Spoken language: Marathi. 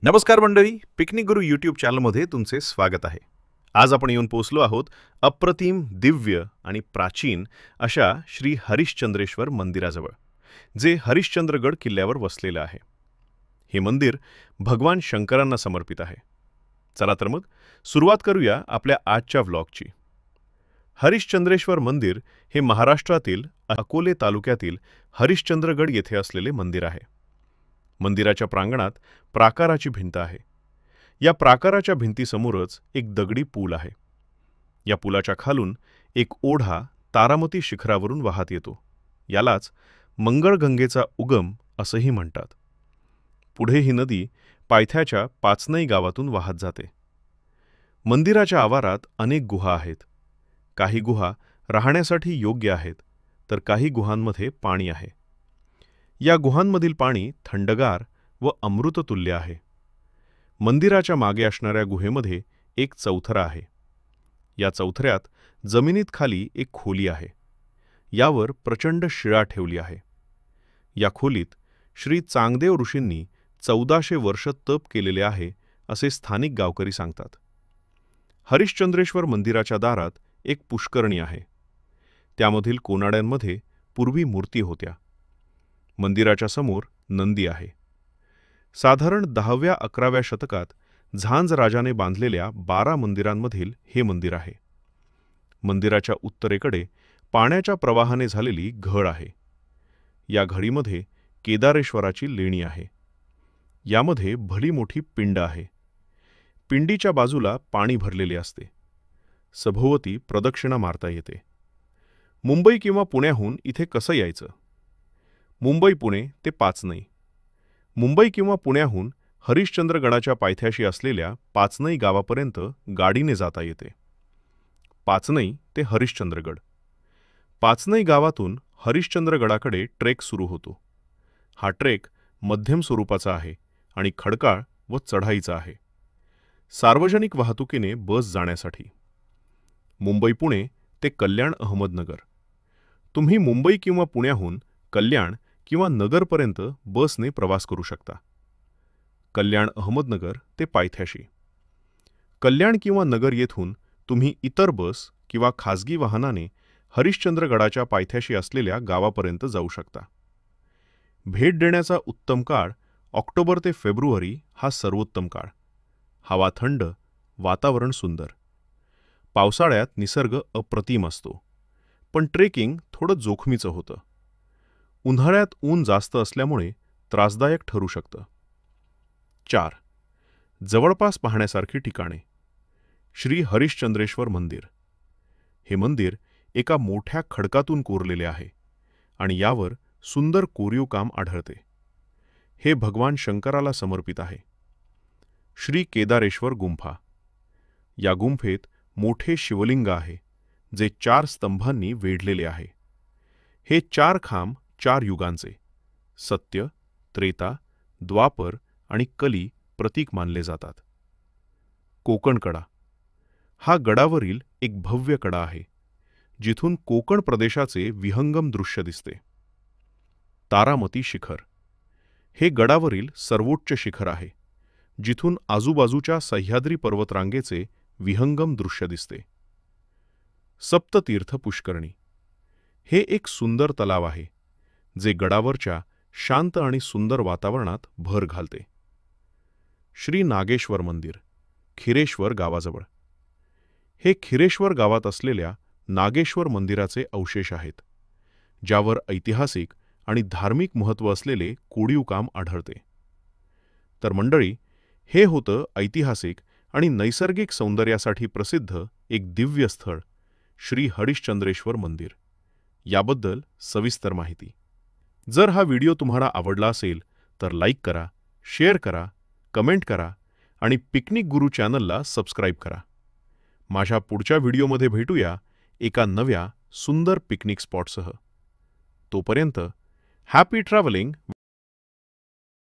नमस्कार मंडळी, पिकनिक गुरु यूट्यूब चॅनलमध्ये तुमचे स्वागत आहे. आज आपण येऊन पोहोचलो आहोत अप्रतिम, दिव्य आणि प्राचीन अशा श्री हरिश्चंद्रेश्वर मंदिराजवळ, जे हरिश्चंद्रगड किल्ल्यावर वसलेलं आहे. हे मंदिर भगवान शंकरांना समर्पित आहे. चला तर मग सुरुवात करूया आपल्या आजच्या व्लॉगची. हरिश्चंद्रेश्वर मंदिर हे महाराष्ट्रातील अकोले तालुक्यातील हरिश्चंद्रगड येथे असलेले मंदिर आहे. मंदिराच्या प्रांगणात प्राकाराची भिंत आहे. या प्राकाराच्या भिंतीसमोरच एक दगडी पूल आहे. या पुलाच्या खालून एक ओढा तारामती शिखरावरून वाहत येतो. यालाच मंगळगंगेचा उगम असंही म्हणतात. पुढे ही नदी पायथ्याच्या पाचनई गावातून वाहत जाते. मंदिराच्या आवारात अनेक गुहा आहेत. काही गुहा राहण्यासाठी योग्य आहेत, तर काही गुहांमध्ये पाणी आहे. या गुहांमधील पाणी थंडगार व अमृततुल्य आहे. मंदिराच्या मागे असणाऱ्या गुहेमध्ये एक चौथरा आहे. या चौथऱ्यात जमिनीत खाली एक खोली आहे. यावर प्रचंड शिळा ठेवली आहे. या खोलीत श्री चांगदेव ऋषींनी 1400 वर्ष तप केलेले आहे असे स्थानिक गावकरी सांगतात. हरिश्चंद्रेश्वर मंदिराच्या दारात एक पुष्करणी आहे. त्यामधील कोनाड्यांमध्ये पूर्वी मूर्ती होत्या. मंदिराच्या समोर नंदी आहे. साधारण 10व्या-11व्या शतकात झांज राजाने बांधलेल्या 12 मंदिरांमधील हे मंदिर आहे. मंदिराच्या उत्तरेकडे पाण्याच्या प्रवाहाने झालेली घळ आहे. या घळीमध्ये केदारेश्वराची लेणी आहे. यामध्ये भली मोठी पिंड आहे. पिंडीच्या बाजूला पाणी भरलेले असते. सभोवती प्रदक्षिणा मारता येते. मुंबई किंवा पुण्याहून इथे कसं यायचं? मुंबई पुणे ते पाचनई. मुंबई किंवा पुण्याहून हरिश्चंद्रगडाच्या पायथ्याशी असलेल्या पाचनई गावापर्यंत गाडीने जाता येते. पाचनई ते हरिश्चंद्रगड. पाचनई गावातून हरिश्चंद्रगडाकडे ट्रेक सुरू होतो. हा ट्रेक मध्यम स्वरूपाचा आहे आणि खडकाळ व चढाईचा आहे. सार्वजनिक वाहतुकीने बस जाण्यासाठी. मुंबई पुणे ते कल्याण अहमदनगर. तुम्ही मुंबई किंवा पुण्याहून कल्याण किंवा नगरपर्यंत बसने प्रवास करू शकता. कल्याण अहमदनगर ते पायथ्याशी. कल्याण किंवा नगर येथून तुम्ही इतर बस किंवा खाजगी वाहनाने हरिश्चंद्रगडाच्या पायथ्याशी असलेल्या गावापर्यंत जाऊ शकता. भेट देण्याचा उत्तम काळ ऑक्टोबर ते फेब्रुवारी हा सर्वोत्तम काळ. हवा थंड, वातावरण सुंदर. पावसाळ्यात निसर्ग अप्रतिम असतो, पण ट्रेकिंग थोडं जोखमीचं होतं. उन्हाळ्यात ऊन जास्त असल्यामुळे त्रासदायक ठरू शकतं. 4. जवळपास पाहण्यासारखी ठिकाणे. श्री हरिश्चंद्रेश्वर मंदिर. हे मंदिर एका मोठ्या खडकातून कोरलेले आहे आणि यावर सुंदर कोरीवकाम आढळते. हे भगवान शंकराला समर्पित आहे. श्री केदारेश्वर गुंफा. या गुंफेत मोठे शिवलिंग आहे, जे 4 स्तंभांनी वेढलेले आहे. हे 4 खांब 4 युगांचे सत्य, त्रेता, द्वापर आणि कली प्रतीक मानले जातात. कोकण कडा. हा गडावरील एक भव्य कडा आहे, जिथून कोकण प्रदेशाचे विहंगम दृश्य दिसते. तारामती शिखर. हे गडावरील सर्वोच्च शिखर आहे, जिथून आजूबाजूच्या सह्याद्री पर्वतरांगेचे विहंगम दृश्य दिसते. सप्ततीर्थ पुष्करणी. हे एक सुंदर तलाव आहे, जे गडावरच्या शांत आणि सुंदर वातावरणात भर घालते. श्री नागेश्वर मंदिर. खिरेश्वर गावाजवळ. हे खिरेश्वर गावात असलेल्या नागेश्वर मंदिराचे अवशेष आहेत, ज्यावर ऐतिहासिक आणि धार्मिक महत्त्व असलेले कोरीवकाम आढळते. तर मंडळी, हे होतं ऐतिहासिक आणि नैसर्गिक सौंदर्यासाठी प्रसिद्ध एक दिव्य स्थळ श्री हरिश्चंद्रेश्वर मंदिर. याबद्दल सविस्तर माहिती. जर हा व्हिडिओ तुम्हाला आवडला असेल तर लाईक करा, शेअर करा, कमेंट करा आणि पिकनिक गुरु चॅनलला सबस्क्राईब करा. माझ्या पुढच्या व्हिडिओमध्ये भेटूया एका नव्या सुंदर पिकनिक स्पॉटसह. तोपर्यंत हॅपी ट्रॅव्हलिंग.